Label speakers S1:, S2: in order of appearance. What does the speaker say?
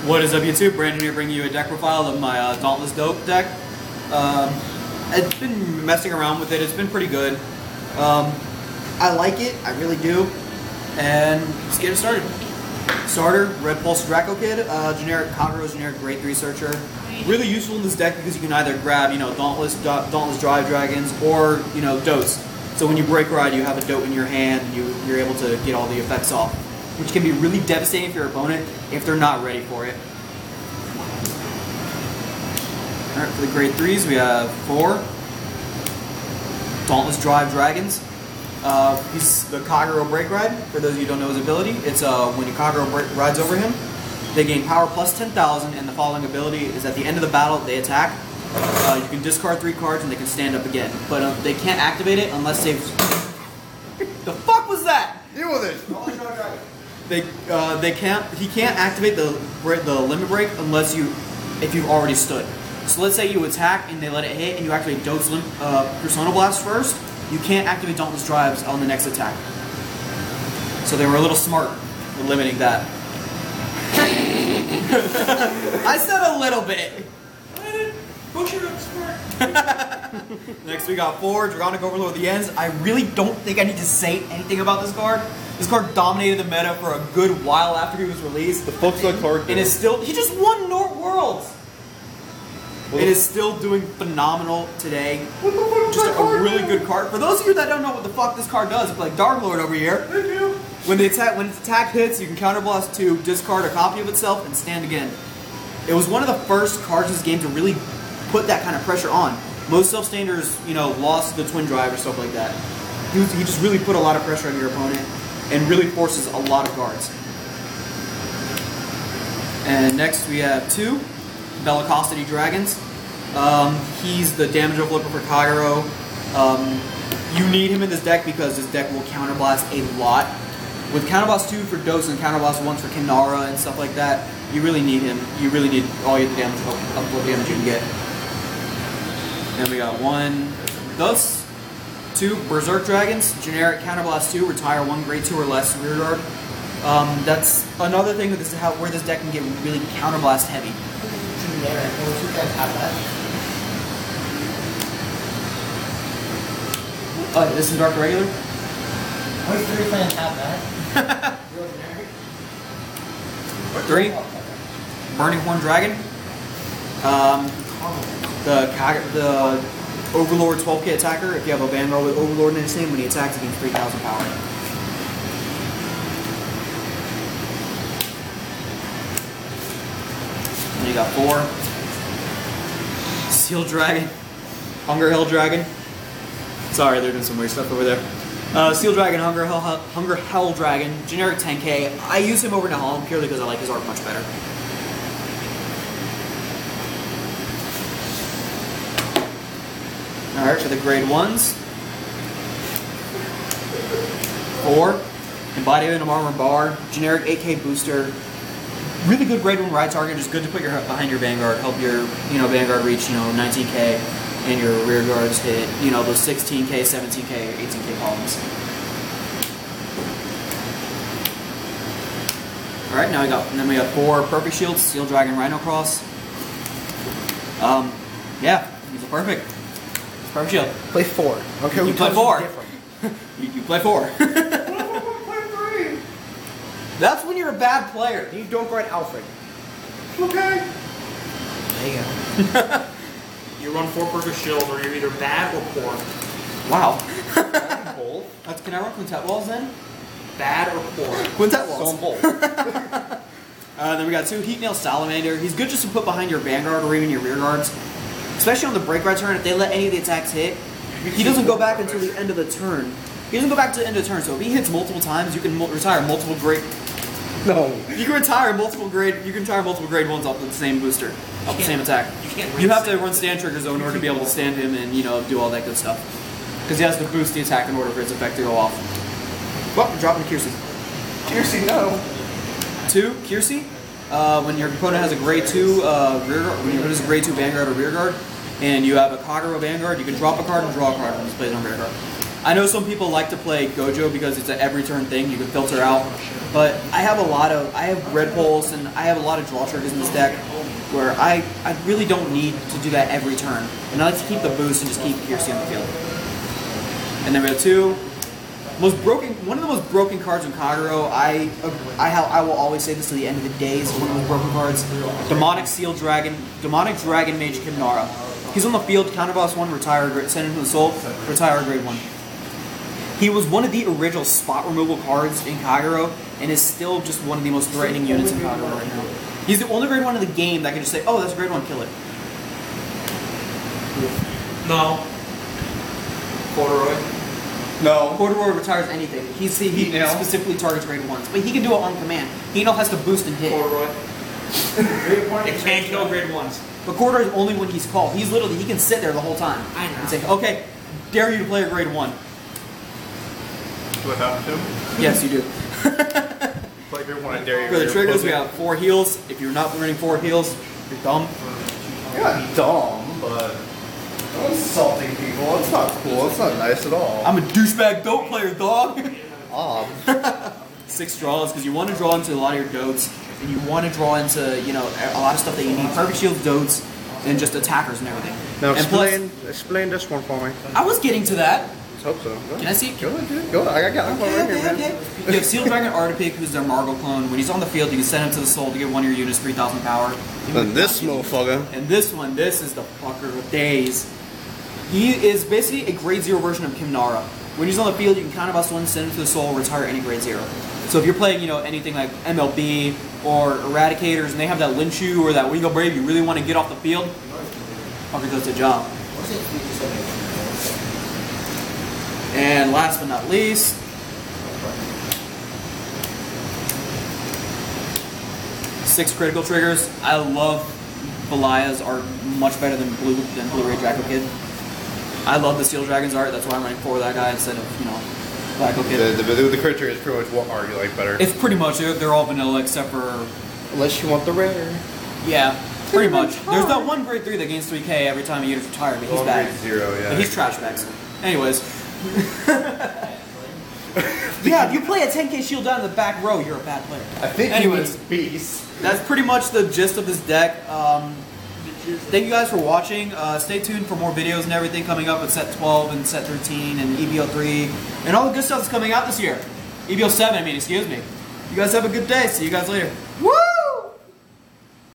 S1: What is up, YouTube? Brandon here, bringing you a deck profile of my Dauntless DOTE deck. I've been messing around with it. It's been pretty good. I like it. I really do. And let's get it started. Starter, Red Pulse Draco Kid, generic Kagero, generic grade 3 searcher. Really useful in this deck because you can either grab, Dauntless Drive Dragons or, DOTEs. So when you break ride, you have a DOTE in your hand and you're able to get all the effects off, which can be really devastating for your opponent if they're not ready for it. Alright, for the grade 3s, we have 4 Dauntless Drive Dragons. He's the Kagero Break Ride. For those of you who don't know his ability, it's when your Kagero rides over him, they gain power plus 10,000, and the following ability is at the end of the battle, they attack. You can discard 3 cards and they can stand up again. But they can't activate it unless they've... The fuck was that?
S2: Deal with it!
S1: He can't activate the limit break unless if you've already stood. So let's say you attack and they let it hit and you activate DOTE's Persona Blast first. You can't activate Dauntless Drives on the next attack. So they were a little smart in limiting that. I said a little bit. Next we got 4 Dragonic Overlord the End. I really don't think I need to say anything about this card. This card dominated the meta for a good while after he was released.
S2: The fuck's that card?
S1: It is still... He just won North Worlds! Well, it is still doing phenomenal today. Just a really good card. For those of you that don't know what the fuck this card does, like Dark Lord over here.
S2: Thank you.
S1: When its attack hits, you can counterblast to discard a copy of itself and stand again. It was one of the first cards in this game to really put that kind of pressure on. Most self-standers, lost the Twin Drive or stuff like that. He just really put a lot of pressure on your opponent and really forces a lot of guards. And next we have 2 Bellicosity Dragons. He's the damage overlooker for Kagero. You need him in this deck because this deck will counterblast a lot. With counterblast 2 for DOTEs and counterblast 1 for Kinara and stuff like that, you really need him. You really need all the damage, upload damage you can get. Then we got 1 DOTEs, 2 Berserk Dragons, generic counterblast 2, retire 1 grade 2 or less rear guard. That's another thing that where this deck can get really counterblast heavy.
S3: Generic, well, you guys have that.
S1: Oh, this is Dark Regular?
S3: Only 3 fans have that. Real generic.
S1: 3 Burning Horn Dragon. The Overlord 12k attacker. If you have a Vanguard with Overlord in his name, when he attacks, he gains 3,000 power. And you got 4 Steel Dragon, Hunger Hell Dragon. Sorry, they're doing some weird stuff over there. Steel Dragon, Hunger Hell Dragon, generic 10k. I use him over Nahal purely because I like his art much better. Alright, for the grade 1s. 4 Embodiment of Armor Bar, generic 8k booster. Really good grade 1 ride target, just good to put behind your Vanguard, help your Vanguard reach 19k, and your rear guards hit those 16k, 17k, or 18k columns. All right, now we got 4 Perfect Shields, Steel Dragon, Rhino Cross. Yeah, these are perfect. It's perfect shield.
S3: Play 4. Okay,
S1: you play 4. You play 4. That's when you're a bad player.
S3: You don't grind Alfred.
S2: Okay.
S3: There you go.
S4: You run 4 perfect shields, or you're either bad or poor.
S1: Wow.
S3: Both.
S1: Can I run Quintet Walls then?
S4: Bad or poor.
S1: Quintet Walls.
S3: So I'm both.
S1: Then we got 2 Heat Nail Salamander. He's good just to put behind your Vanguard or even your rear guards. Especially on the break ride turn, if they let any of the attacks hit, he doesn't go back until the end of the turn. He doesn't go back to the end of the turn, so if he hits multiple times, you can retire multiple grade...
S3: No.
S1: You can retire multiple grade 1s off the same booster, off the same attack. You have to run stand triggers though in order to be able to stand him and do all that good stuff. Because he has to boost the attack in order for its effect to go off. Well, I'm dropping Kiersey.
S3: Kiersey, no.
S1: 2 Kiersey. When your opponent has a grade 2 rear guard, when your opponent has a grade 2 Vanguard or rear guard, and you have a Kagero Vanguard, you can drop a card and draw a card when this plays on rear guard. I know some people like to play Gojo because it's an every turn thing, you can filter out. But I have red pulse and I have a lot of draw triggers in this deck where I really don't need to do that every turn. And I like to keep the boost and just keep Piercy on the field. And then we have 2. One of the most broken cards in Kagero, I will always say this to the end of the day, is one of the most broken cards. Demonic Dragon Mage Kimnara. He's on the field, counterboss 1, retire, send him to the soul, retire grade 1. He was one of the original spot removal cards in Kagero, and is still just one of the most threatening units in Kagero right now. He's the only grade 1 in the game that can just say, oh, that's a grade 1, kill it.
S4: No. Corduroy.
S2: No.
S1: Corduroy retires anything. He specifically targets grade 1s, but he can do it on command. He has to boost and hit.
S4: Corduroy. It can't kill grade 1s.
S1: But Corduroy is only when he's called. He can sit there the whole time.
S4: I know.
S1: And say, okay, dare you to play a grade 1.
S2: Do I have to?
S1: Yes, you do.
S2: Play grade 1, I dare you.
S1: For the triggers, we have 4 heals. If you're not running 4 heals, you're dumb.
S2: You're not dumb, but I'm insulting people. It's not cool. It's not nice at all.
S1: I'm a douchebag DOTE player, dog. 6 draws, because you want to draw into a lot of your DOTEs, and you want to draw into, you know, a lot of stuff that you need. Perfect shields, DOTEs, and just attackers and everything.
S2: Now
S1: and
S2: explain this one for me.
S1: I was getting to that.
S2: Let's hope so. Go
S1: Can I see it?
S2: Go ahead, dude. Go ahead. I got one right here, man.
S1: You have Seal Dragon Artipic, who's their Margle clone. When he's on the field, you can send him to the soul to give one of your units 3,000 power.
S2: And this motherfucker.
S1: And this one, this is the fucker of days. He is basically a grade 0 version of Kimnara. When he's on the field, you can counterboss 1, send him to the soul, retire any grade 0. So if you're playing, you know, anything like MLB or Eradicators, and they have that Linshu or that Wingo Brave, you really want to get off the field, fucker does the job. And last but not least, six critical triggers. I love Belias are much better than Blue-Ray Draco Kid. I love the Steel Dragon's art. That's why I'm running 4 of that guy instead of, you know, Draco Kid.
S2: The crit trigger is pretty much what art you like better.
S1: It's pretty much, they're all vanilla except for...
S2: Unless you want the rare.
S1: Yeah, pretty much. There's that one grade 3 that gains 3k every time a unit's retired, but he's bad.
S2: Grade 0, yeah.
S1: But he's trash bags. Anyways. Yeah, if you play a 10k shield down in the back row, you're a bad player.
S2: I think
S1: anyways,
S2: beast.
S1: That's pretty much the gist of this deck. Thank you guys for watching. Stay tuned for more videos and everything coming up with set 12 and set 13 and EBO 3 and all the good stuff that's coming out this year. EBO 7, I mean, excuse me. You guys have a good day. See you guys later. Woo!